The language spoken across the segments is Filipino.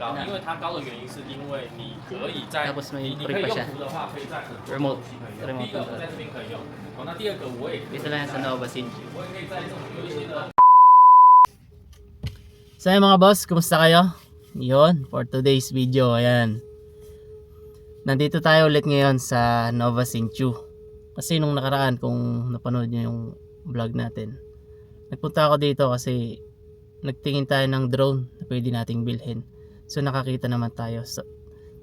高，因为它高的原因是因为你可以在 Tapos may 你可 brick 以 pa 用 siya. 途的话，可以在很多 Remote 东西可以用。 remote 第一个我在这边可以用，哦，那第二个我也可以 Isa lang yan sa Nova City. 我也可以在这种有一些的。 So ayan mga boss, kumusta kayo? Yun, for today's video, ayan. Nandito tayo ulit ngayon sa Nova City. Kasi nung nakaraan, kung napanood nyo yung vlog natin, nagpunta ako dito kasi nagtingin tayo ng drone na pwede nating bilhin. So nakakita naman tayo. So,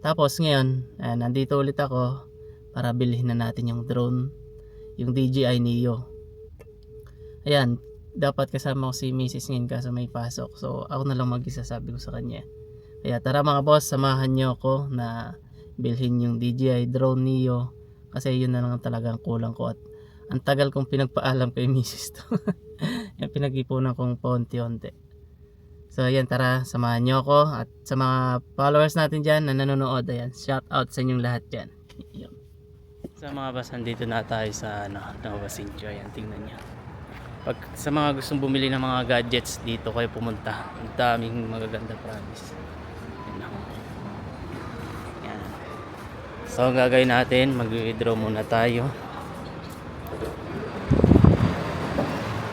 tapos ngayon, ayan, nandito ulit ako para bilhin na natin yung drone, yung DJI Neo. Ayan, dapat kasama ko si Mrs. ngayon kaso may pasok. So ako na lang mag-isa, sabi ko sa kanya. Kaya tara mga boss, samahan nyo ako na bilhin yung DJI drone Neo. Kasi yun na lang talagang kulang ko. At ang tagal kong pinagpaalam kay Mrs. to. Yung pinag-ipunan kong paunti-unti. So ayan, tara, samahan nyo ako. At sa mga followers natin dyan na nanonood, ayan, shout out sa inyong lahat dyan. Yun. Sa mga boss, nandito na tayo sa Nova City. Ayan, tingnan nyo. Pag sa mga gustong bumili ng mga gadgets, dito kayo pumunta. Ang daming magaganda, promise. Yan. So ang gagawin natin, mag-withdraw muna tayo.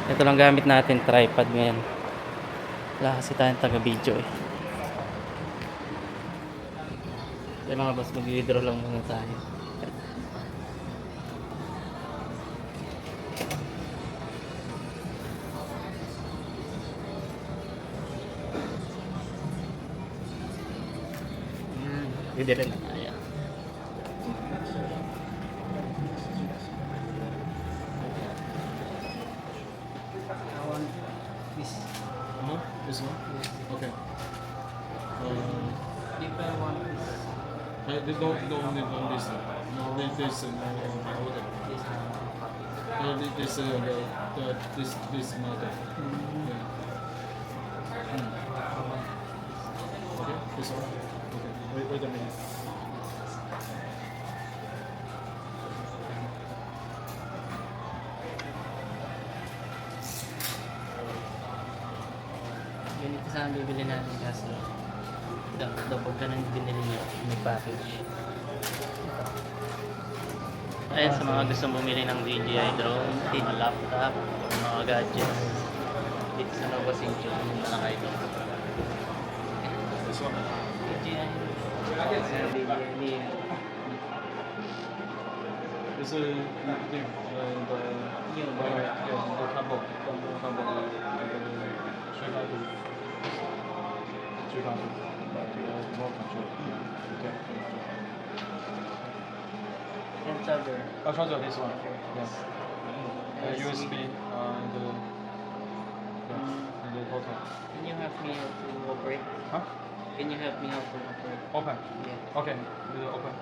Ito lang gamit natin, tripod ngayon. Wala kasi tayong taga-video eh. Kaya mga boss, mag-withdraw lang muna tayo. Pwede rin na kaya. This one? Okay. Different one. They don't need on this one. No, this order. No, this model. Yeah. Okay, this one. Okay, wait a minute. Ganito sana bibili natin kaso dapat ka nang binili nyo may package. Ayan, sa mga gustong bumili ng DJI drone, mga laptop, mga gadgets dito sa Nova City, pumunta na kayo. This one. DJI Neo. This is the combo. And charger. I'll charge this one. Yes. USB and the total. Can you help me how to operate? Huh? Can you help me how to operate? Open. Yeah. Okay. Open.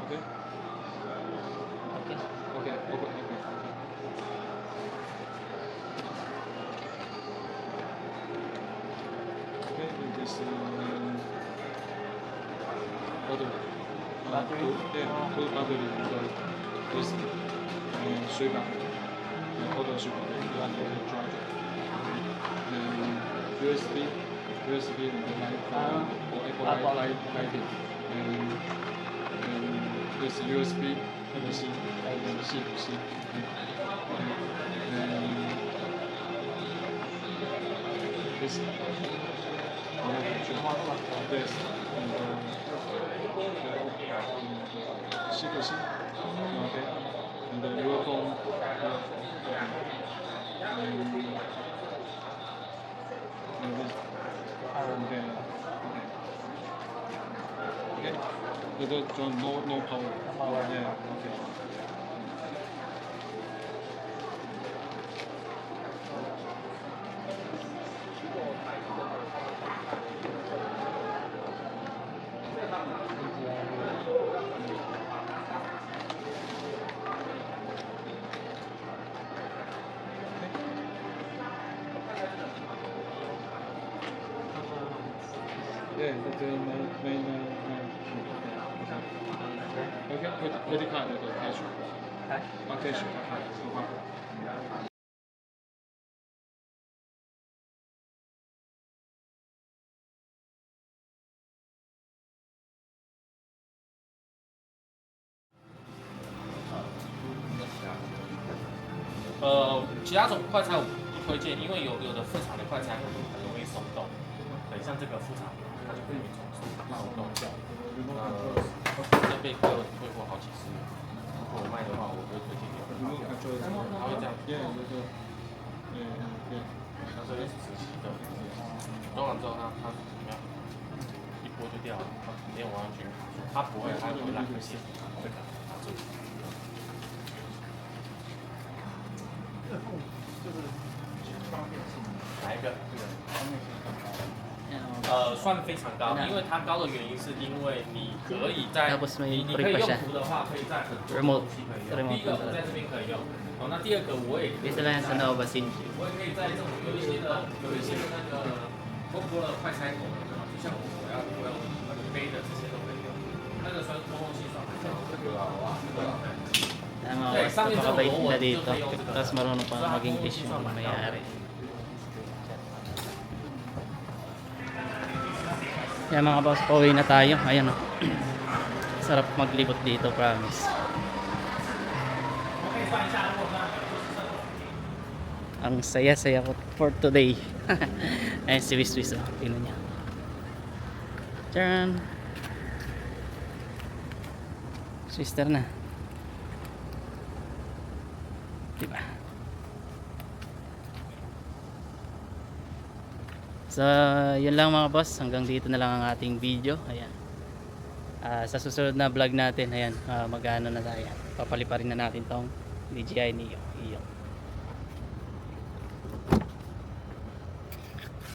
Okay. Okay. Open. Okay, this battery. Battery? Two battery. This 水板，或者水板然后charge. USB 的 or Lightning. This USB C. This this C. Okay. And the earphone. And this. Okay. No power. Yeah. Okay. Yeah, the main. Okay, credit card, cash. Cash. 其他种快餐我不推荐，因为有的副厂的快餐很容易松动，对，像这个副厂它就不容易松动掉。这被退货好几次，如果我卖的话，我不会推荐给人。它会这样，它这个是实习的，装完之后它怎么样？一拨就掉了，没有完全卡住，它不会，它会烂线，会卡住。哪一个？算非常高，因为它高的原因是因为你可以在你可以用途的话，可以在很多东西可以用。第一个我在这边可以用，那第二个我也可以 Dito lang sa Nova Sin. 我也可以在这种有一些的那个波波的快拆口的，就像我要背的这些都可以用，那个酸通风性爽很高。Tama, napakabait nila dito. Tapos marunong pa mag-English yung mayari. Yan mga boss, pauwi na tayo. Ayan o. Sarap maglibot dito, promise. Ang saya-saya ko for today. Ayan si Wiswis o. Tingnan niya. Tcharan! Sister na. Diba? So, yun lang mga boss. Hanggang dito na lang ang ating video. Ayan. Sa susunod na vlog natin, ayan, mag-ano na tayo. Papaliparin na natin tong DJI Neo. Iyo.